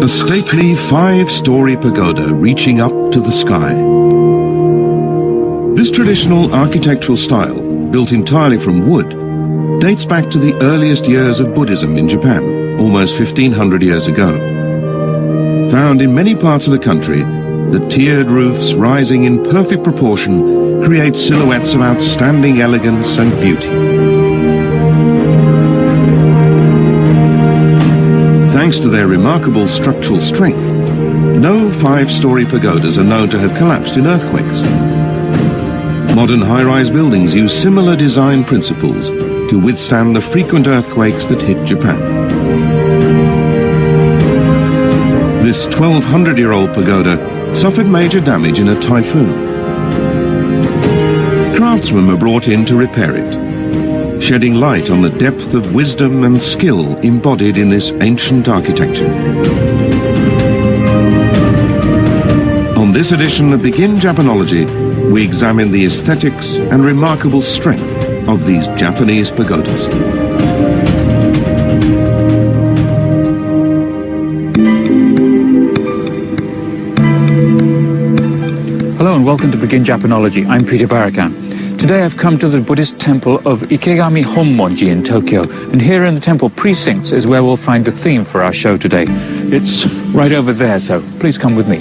A stately five-story pagoda reaching up to the sky. This traditional architectural style, built entirely from wood, dates back to the earliest years of Buddhism in Japan, almost 1500 years ago. Found in many parts of the country, the tiered roofs rising in perfect proportion create silhouettes of outstanding elegance and beauty. Thanks to their remarkable structural strength, no five-story pagodas are known to have collapsed in earthquakes. Modern high-rise buildings use similar design principles to withstand the frequent earthquakes that hit Japan. This 1,200-year-old pagoda suffered major damage in a typhoon. Craftsmen were brought in to repair it, shedding light on the depth of wisdom and skill embodied in this ancient architecture. On this edition of Begin Japanology, we examine the aesthetics and remarkable strength of these Japanese pagodas. Hello and welcome to Begin Japanology. I'm Peter Barakan. Today I've come to the Buddhist temple of Ikegami Honmonji in Tokyo, and here in the temple precincts is where we'll find the theme for our show today. It's right over there, so please come with me.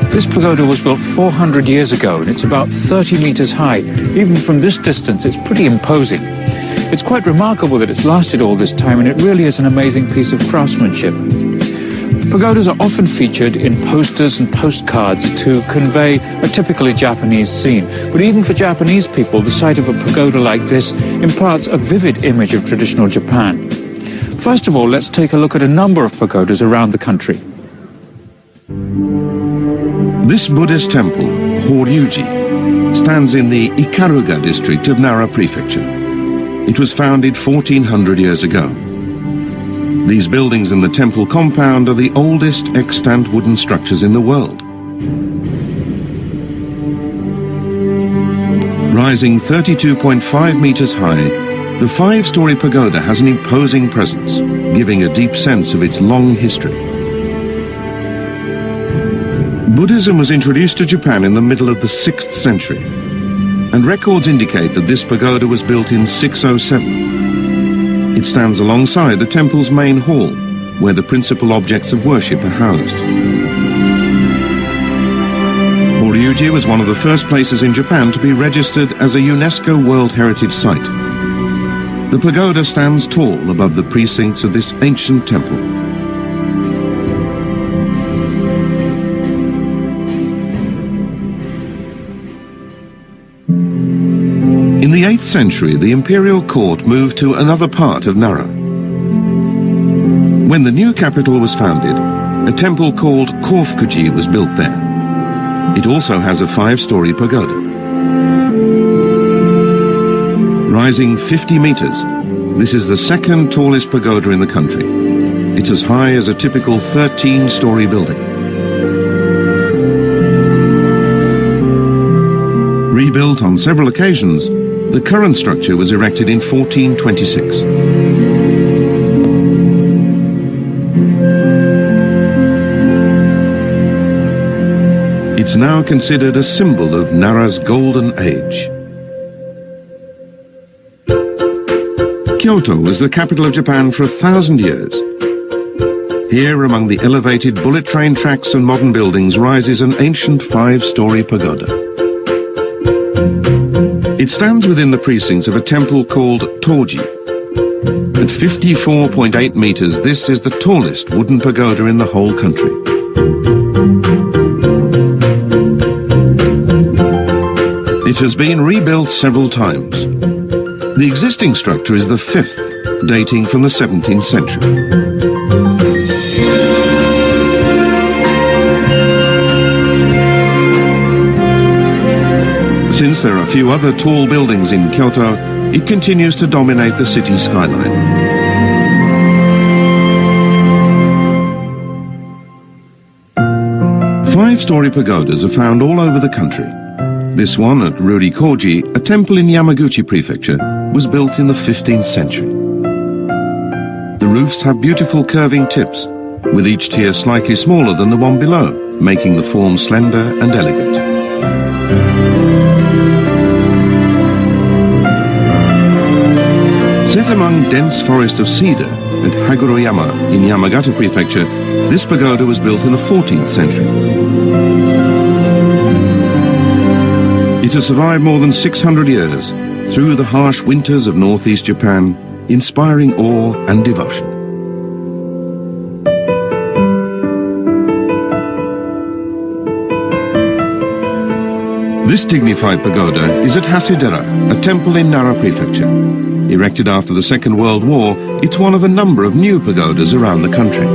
This pagoda was built 400 years ago, and it's about 30 meters high. Even from this distance, it's pretty imposing. It's quite remarkable that it's lasted all this time, and it really is an amazing piece of craftsmanship. Pagodas are often featured in posters and postcards to convey a typically Japanese scene. But even for Japanese people, the sight of a pagoda like this imparts a vivid image of traditional Japan. First of all, let's take a look at a number of pagodas around the country. This Buddhist temple, Horyuji, stands in the Ikaruga district of Nara Prefecture. It was founded 1400 years ago. These buildings in the temple compound are the oldest extant wooden structures in the world. Rising 32.5 meters high, the five-story pagoda has an imposing presence, giving a deep sense of its long history. Buddhism was introduced to Japan in the middle of the 6th century, and records indicate that this pagoda was built in 607. It stands alongside the temple's main hall, where the principal objects of worship are housed. Horyuji was one of the first places in Japan to be registered as a UNESCO World Heritage Site. The pagoda stands tall above the precincts of this ancient temple. In the 8th century, the imperial court moved to another part of Nara. When the new capital was founded, a temple called Kofukuji was built there. It also has a five-story pagoda. Rising 50 meters, this is the second tallest pagoda in the country. It's as high as a typical 13-story building. Rebuilt on several occasions, the current structure was erected in 1426. It's now considered a symbol of Nara's golden age. Kyoto was the capital of Japan for 1,000 years. Here, among the elevated bullet train tracks and modern buildings, rises an ancient five-story pagoda. It stands within the precincts of a temple called Toji. At 54.8 meters, this is the tallest wooden pagoda in the whole country. It has been rebuilt several times. The existing structure is the fifth, dating from the 17th century. Since there are few other tall buildings in Kyoto, it continues to dominate the city skyline. Five-story pagodas are found all over the country. This one at Rurikoji, a temple in Yamaguchi Prefecture, was built in the 15th century. The roofs have beautiful curving tips, with each tier slightly smaller than the one below, making the form slender and elegant. Set among dense forest of cedar at Hagoroyama in Yamagata Prefecture, this pagoda was built in the 14th century. It has survived more than 600 years through the harsh winters of northeast Japan, inspiring awe and devotion. This dignified pagoda is at Hasedera, a temple in Nara Prefecture. Erected after the Second World War, it's one of a number of new pagodas around the country.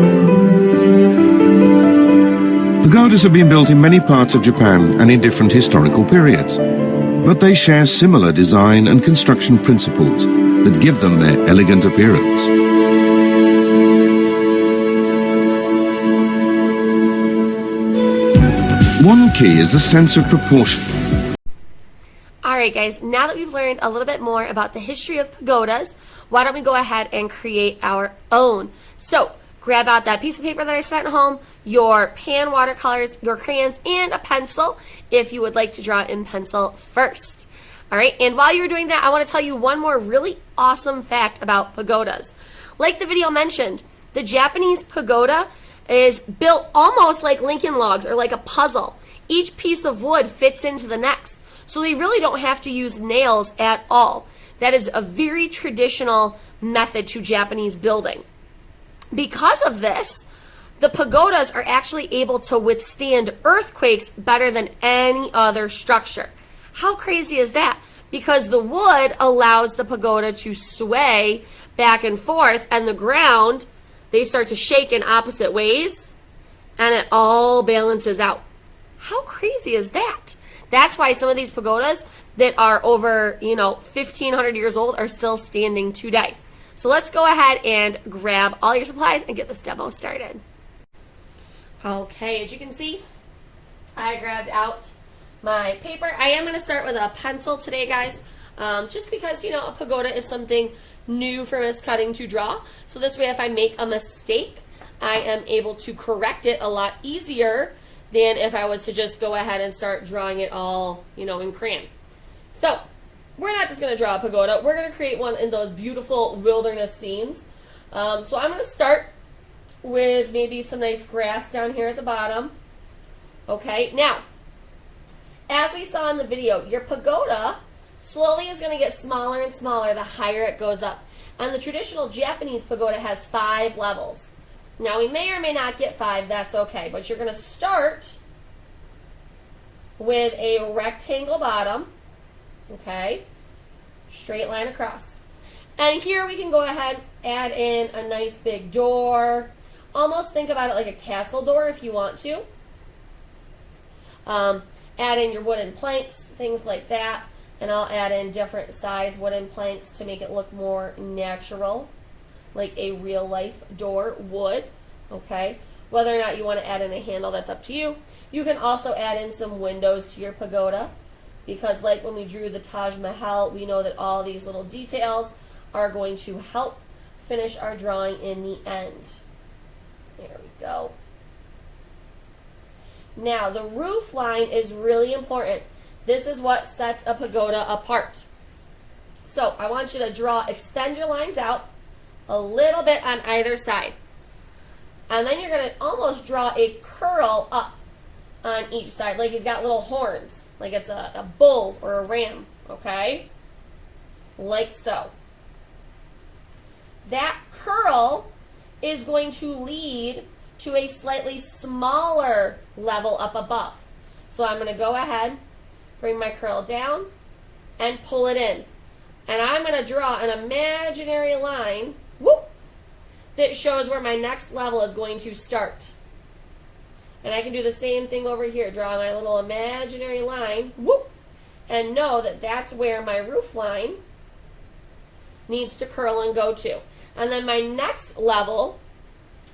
Pagodas have been built in many parts of Japan and in different historical periods, but they share similar design and construction principles that give them their elegant appearance. One key is the sense of proportion. Alright guys, now that we've learned a little bit more about the history of pagodas, why don't we go ahead and create our own. So, grab out that piece of paper that I sent home, your pan watercolors, your crayons, and a pencil if you would like to draw in pencil first. Alright, and while you're doing that, I want to tell you one more really awesome fact about pagodas. Like the video mentioned, the Japanese pagoda is built almost like Lincoln logs or like a puzzle. Each piece of wood fits into the next. So they really don't have to use nails at all. That is a very traditional method to Japanese building. Because of this, the pagodas are actually able to withstand earthquakes better than any other structure. How crazy is that? Because the wood allows the pagoda to sway back and forth, and the ground, they start to shake in opposite ways, and it all balances out. How crazy is that? That's why some of these pagodas that are over, 1,500 years old are still standing today. So let's go ahead and grab all your supplies and get this demo started. Okay, as you can see, I grabbed out my paper. I am going to start with a pencil today, guys, just because, a pagoda is something new for Miss Cutting to draw. So this way, if I make a mistake, I am able to correct it a lot easier than if I was to just go ahead and start drawing it all, in crayon. So, we're not just going to draw a pagoda. We're going to create one in those beautiful wilderness scenes. So I'm going to start with maybe some nice grass down here at the bottom. Okay, now, as we saw in the video, your pagoda slowly is going to get smaller and smaller the higher it goes up. And the traditional Japanese pagoda has 5 levels. Now, we may or may not get 5, that's okay, but you're going to start with a rectangle bottom, okay, straight line across. And here we can go ahead, add in a nice big door, almost think about it like a castle door if you want to. Add in your wooden planks, things like that, and I'll add in different size wooden planks to make it look more natural, like a real life door would, okay? Whether or not you want to add in a handle, that's up to you. You can also add in some windows to your pagoda, because like when we drew the Taj Mahal, we know that all these little details are going to help finish our drawing in the end. There we go. Now, the roof line is really important. This is what sets a pagoda apart. So I want you to extend your lines out a little bit on either side. And then you're going to almost draw a curl up on each side, like he's got little horns, like it's a bull or a ram, okay? Like so. That curl is going to lead to a slightly smaller level up above. So I'm going to go ahead, bring my curl down, and pull it in. And I'm going to draw an imaginary line, whoop, that shows where my next level is going to start. And I can do the same thing over here, draw my little imaginary line, whoop, and know that that's where my roof line needs to curl and go to. And then my next level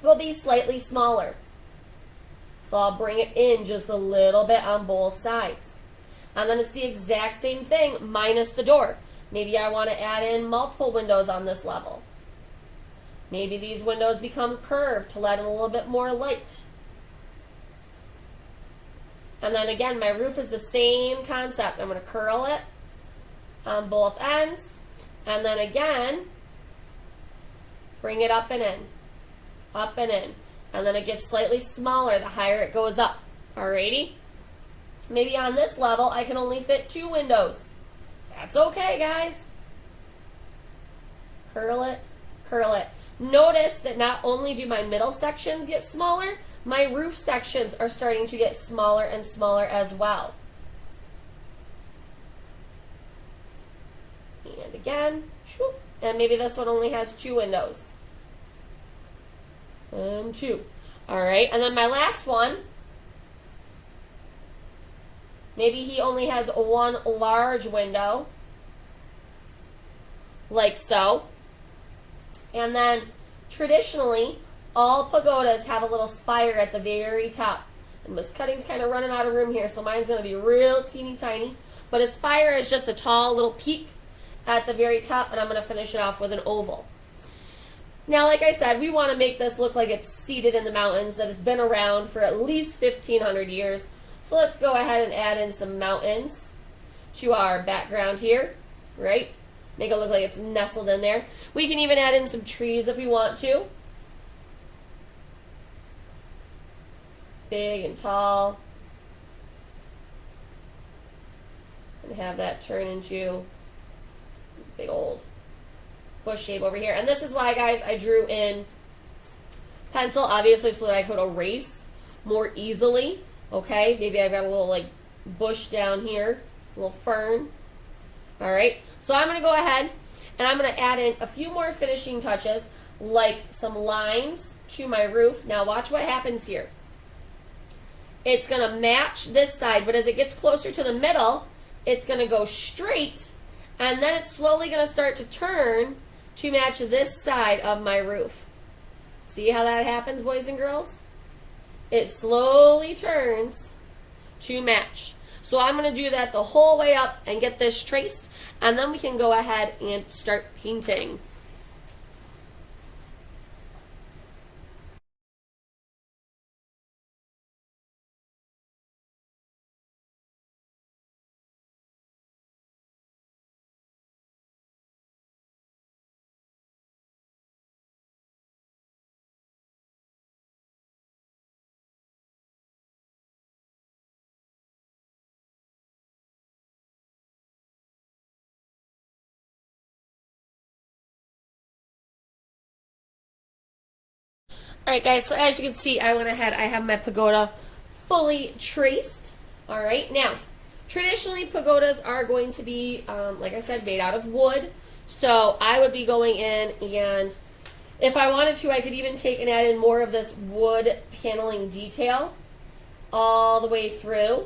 will be slightly smaller. So I'll bring it in just a little bit on both sides. And then it's the exact same thing minus the door. Maybe I want to add in multiple windows on this level. Maybe these windows become curved to let in a little bit more light. And then again, my roof is the same concept. I'm going to curl it on both ends. And then again, bring it up and in. Up and in. And then it gets slightly smaller the higher it goes up. Alrighty? Maybe on this level, I can only fit 2 windows. That's okay, guys. Curl it, curl it. Notice that not only do my middle sections get smaller, my roof sections are starting to get smaller and smaller as well. And again, and maybe this one only has 2 windows. 2. All right, and then my last one, maybe he only has 1 large window, like so. And then traditionally, all pagodas have a little spire at the very top. And Miss Cutting's kind of running out of room here, so mine's going to be real teeny tiny. But a spire is just a tall little peak at the very top, and I'm going to finish it off with an oval. Now, like I said, we want to make this look like it's seated in the mountains, that it's been around for at least 1,500 years. So let's go ahead and add in some mountains to our background here, right? Make it look like it's nestled in there. We can even add in some trees if we want to. Big and tall. And have that turn into big old bush shape over here. And this is why, guys, I drew in pencil, obviously, so that I could erase more easily. Okay, maybe I've got a little like bush down here, a little fern. All right, so I'm going to go ahead and I'm going to add in a few more finishing touches, like some lines to my roof. Now watch what happens here. It's going to match this side, but as it gets closer to the middle, it's going to go straight, and then it's slowly going to start to turn to match this side of my roof. See how that happens, boys and girls? It slowly turns to match. So I'm going to do that the whole way up and get this traced, and then we can go ahead and start painting. Alright guys, so as you can see, I went ahead, I have my pagoda fully traced. Alright, now, traditionally pagodas are going to be, like I said, made out of wood. So I would be going in, and if I wanted to, I could even take and add in more of this wood paneling detail all the way through.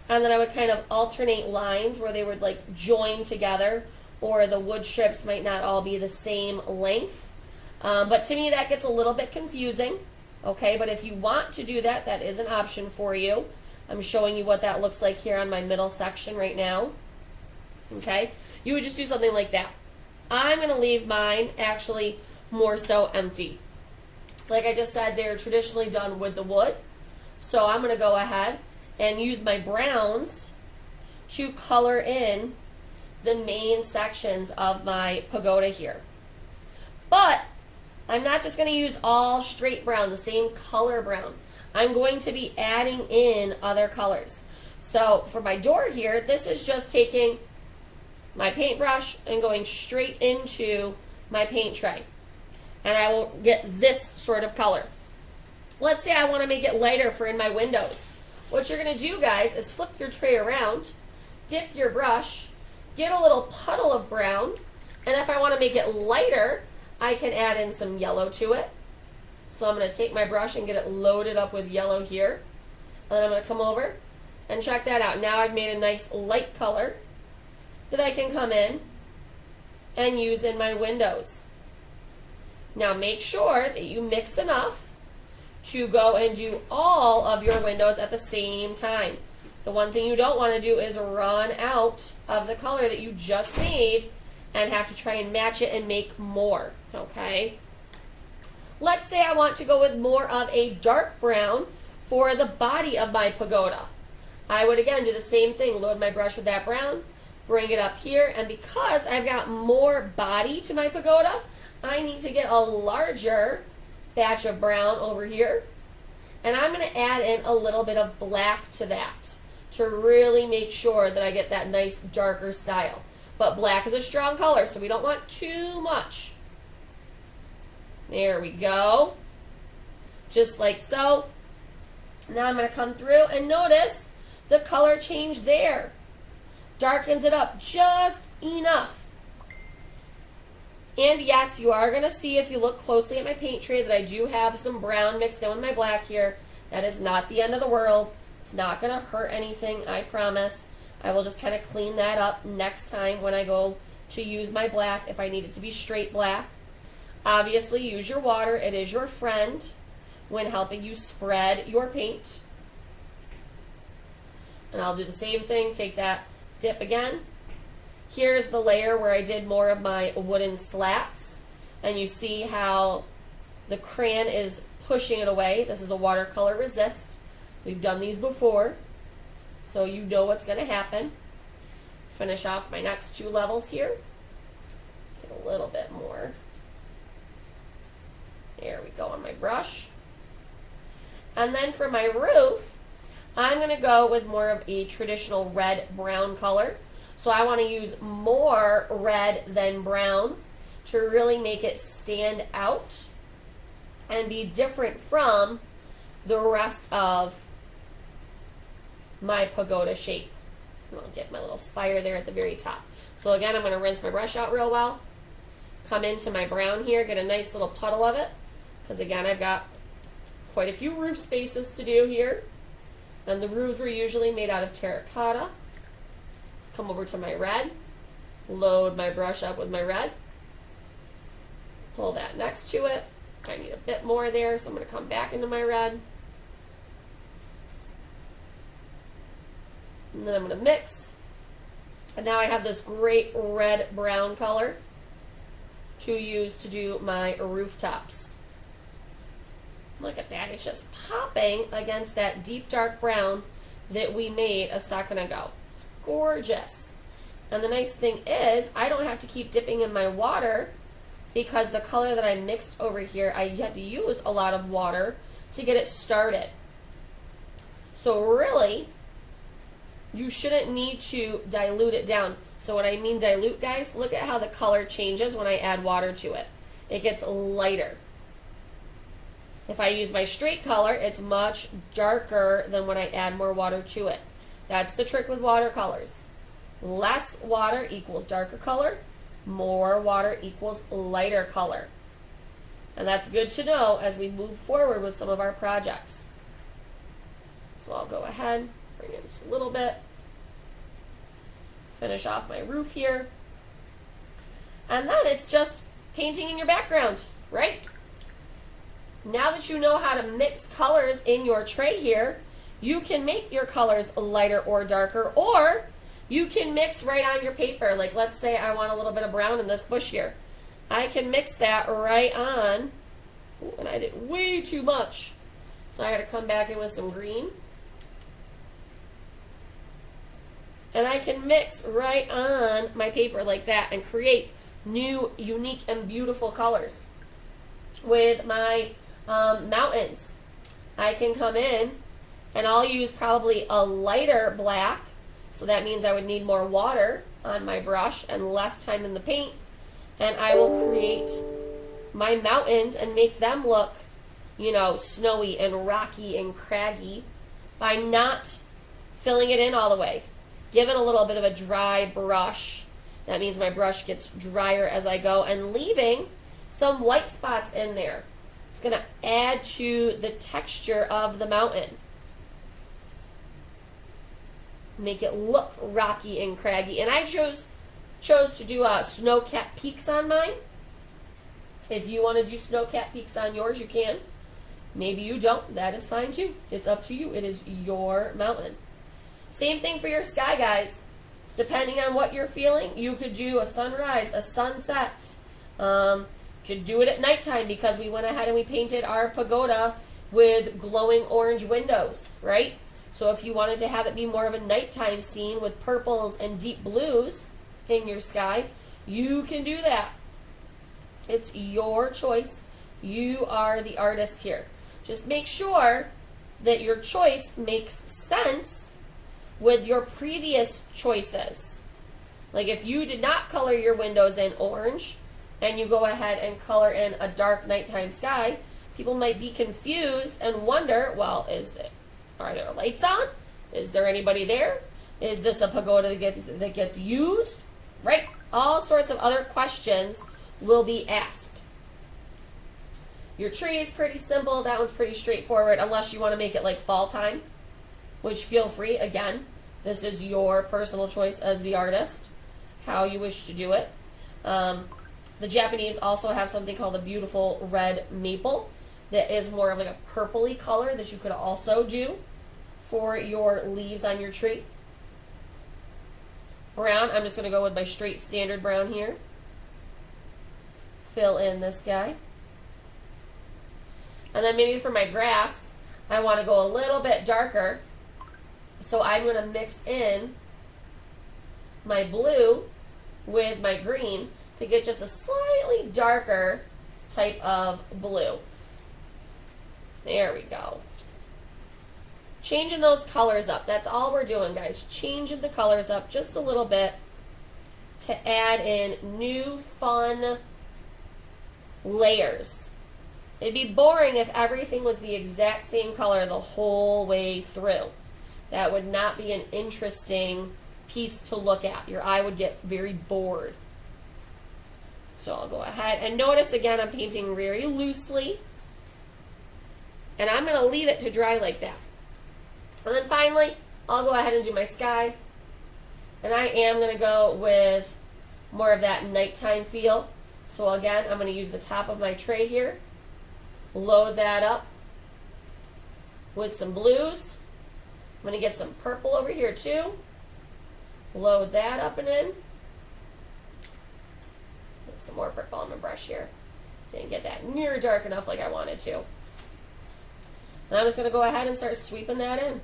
And then I would kind of alternate lines where they would like join together, or the wood strips might not all be the same length. But to me, that gets a little bit confusing, okay? But if you want to do that, that is an option for you. I'm showing you what that looks like here on my middle section right now, okay? You would just do something like that. I'm going to leave mine actually more so empty. Like I just said, they're traditionally done with the wood. So I'm going to go ahead and use my browns to color in the main sections of my pagoda here. But I'm not just going to use all straight brown, the same color brown. I'm going to be adding in other colors. So for my door here, this is just taking my paintbrush and going straight into my paint tray. And I will get this sort of color. Let's say I want to make it lighter for in my windows. What you're going to do, guys, is flip your tray around, dip your brush, get a little puddle of brown, and if I want to make it lighter, I can add in some yellow to it. So I'm going to take my brush and get it loaded up with yellow here. And then I'm going to come over and check that out. Now I've made a nice light color that I can come in and use in my windows. Now make sure that you mix enough to go and do all of your windows at the same time. The one thing you don't want to do is run out of the color that you just made and have to try and match it and make more, okay? Let's say I want to go with more of a dark brown for the body of my pagoda. I would again do the same thing, load my brush with that brown, bring it up here, and because I've got more body to my pagoda, I need to get a larger batch of brown over here, and I'm going to add in a little bit of black to that to really make sure that I get that nice darker style. But black is a strong color, so we don't want too much. There we go. Just like so. Now I'm going to come through and notice the color change there. Darkens it up just enough. And yes, you are going to see if you look closely at my paint tray that I do have some brown mixed in with my black here. That is not the end of the world. It's not going to hurt anything, I promise. I will just kind of clean that up next time when I go to use my black if I need it to be straight black. Obviously, use your water. It is your friend when helping you spread your paint. And I'll do the same thing. Take that dip again. Here's the layer where I did more of my wooden slats. And you see how the crayon is pushing it away. This is a watercolor resist. We've done these before, so you know what's going to happen. Finish off my next two levels here. Get a little bit more. There we go on my brush. And then for my roof, I'm going to go with more of a traditional red-brown color. So I want to use more red than brown to really make it stand out and be different from the rest of my pagoda shape. I'll get my little spire there at the very top. So again, I'm going to rinse my brush out real well. Come into my brown here, get a nice little puddle of it. Because again, I've got quite a few roof spaces to do here. And the roofs were usually made out of terracotta. Come over to my red. Load my brush up with my red. Pull that next to it. I need a bit more there, so I'm going to come back into my red. And then I'm going to mix. And now I have this great red-brown color to use to do my rooftops. Look at that. It's just popping against that deep dark brown that we made a second ago. It's gorgeous. And the nice thing is I don't have to keep dipping in my water because the color that I mixed over here, I had to use a lot of water to get it started. So really, you shouldn't need to dilute it down. So when I mean dilute, guys, look at how the color changes when I add water to it. It gets lighter. If I use my straight color, it's much darker than when I add more water to it. That's the trick with watercolors. Less water equals darker color. More water equals lighter color. And that's good to know as we move forward with some of our projects. So I'll go ahead, bring in just a little bit. Finish off my roof here. And then it's just painting in your background, right? Now that you know how to mix colors in your tray here, you can make your colors lighter or darker, or you can mix right on your paper. Like let's say I want a little bit of brown in this bush here. I can mix that right on. Ooh, and I did way too much. So I got to come back in with some green. And I can mix right on my paper like that and create new, unique, and beautiful colors. With my mountains, I can come in and I'll use probably a lighter black, so that means I would need more water on my brush and less time in the paint, and I will create my mountains and make them look, you know, snowy and rocky and craggy by not filling it in all the way. Give it a little bit of a dry brush. That means my brush gets drier as I go, and leaving some white spots in there. It's going to add to the texture of the mountain. Make it look rocky and craggy. And I chose to do snow-capped peaks on mine. If you want to do snow-capped peaks on yours, you can. Maybe you don't. That is fine too. It's up to you. It is your mountain. Same thing for your sky, guys. Depending on what you're feeling, you could do a sunrise, a sunset. Could do it at nighttime because we went ahead and we painted our pagoda with glowing orange windows, right? So if you wanted to have it be more of a nighttime scene with purples and deep blues in your sky, you can do that. It's your choice. You are the artist here. Just make sure that your choice makes sense with your previous choices. Like if you did not color your windows in orange and you go ahead and color in a dark nighttime sky, people might be confused and wonder, well, are there lights on? Is there anybody there? Is this a pagoda that gets used? Right? All sorts of other questions will be asked. Your tree is pretty simple. That one's pretty straightforward unless you want to make it like fall time, which feel free. Again, this is your personal choice as the artist, how you wish to do it. The Japanese also have something called a beautiful red maple that is more of like a purpley color that you could also do for your leaves on your tree. Brown, I'm just going to go with my straight standard brown here. Fill in this guy. And then maybe for my grass, I want to go a little bit darker. So I'm going to mix in my blue with my green to get just a slightly darker type of blue. There we go. Changing those colors up. That's all we're doing, guys. Changing the colors up just a little bit to add in new fun layers. It'd be boring if everything was the exact same color the whole way through. That would not be an interesting piece to look at. Your eye would get very bored. So I'll go ahead and notice again I'm painting very loosely. And I'm going to leave it to dry like that. And then finally, I'll go ahead and do my sky. And I am going to go with more of that nighttime feel. So again, I'm going to use the top of my tray here. Load that up with some blues. I'm going to get some purple over here too. Load that up and in. Get some more purple on my brush here. Didn't get that near dark enough like I wanted to. And I'm just going to go ahead and start sweeping that in.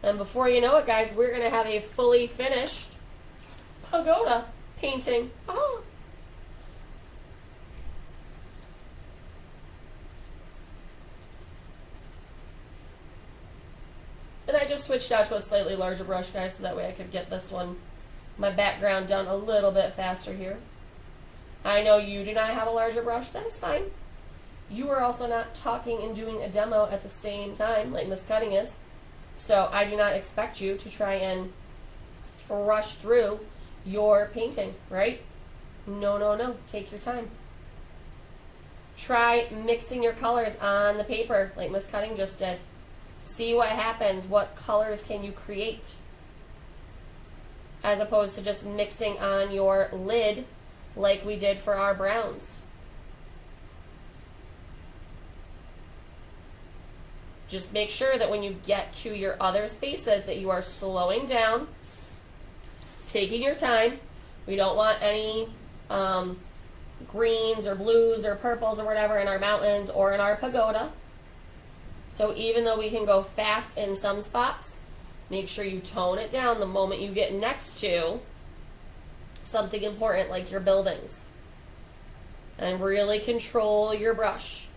And before you know it, guys, we're going to have a fully finished pagoda painting. Oh. And I just switched out to a slightly larger brush, guys, so that way I could get this one, my background, done a little bit faster here. I know you do not have a larger brush. That's fine. You are also not talking and doing a demo at the same time like Miss Cutting is. So I do not expect you to try and rush through your painting, right? No, no, no. Take your time. Try mixing your colors on the paper like Miss Cutting just did. See what happens. What colors can you create? As opposed to just mixing on your lid like we did for our browns. Just make sure that when you get to your other spaces that you are slowing down, taking your time. We don't want any greens or blues or purples or whatever in our mountains or in our pagoda. So even though we can go fast in some spots, make sure you tone it down the moment you get next to something important like your buildings. And really control your brush.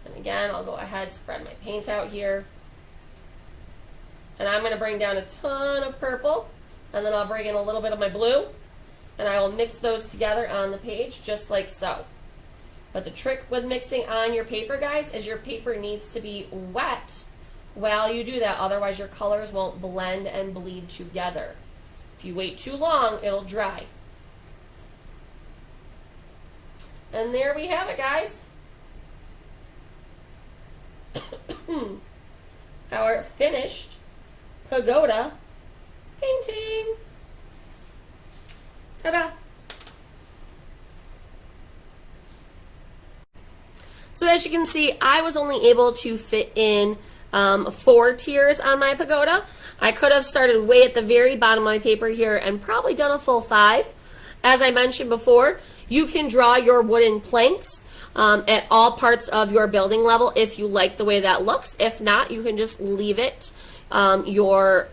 And again, I'll go ahead, spread my paint out here. And I'm going to bring down a ton of purple, and then I'll bring in a little bit of my blue, and I will mix those together on the page just like so. But the trick with mixing on your paper, guys, is your paper needs to be wet while you do that. Otherwise, your colors won't blend and bleed together. If you wait too long, it'll dry. And there we have it, guys. Our finished pagoda painting. Ta-da! So as you can see, I was only able to fit in 4 tiers on my pagoda. I could have started way at the very bottom of my paper here and probably done a full 5. As I mentioned before, you can draw your wooden planks at all parts of your building level if you like the way that looks. If not, you can just leave it your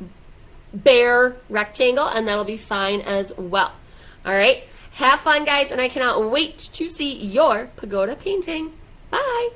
bare rectangle, and that'll be fine as well. All right, have fun, guys, and I cannot wait to see your pagoda painting. Bye.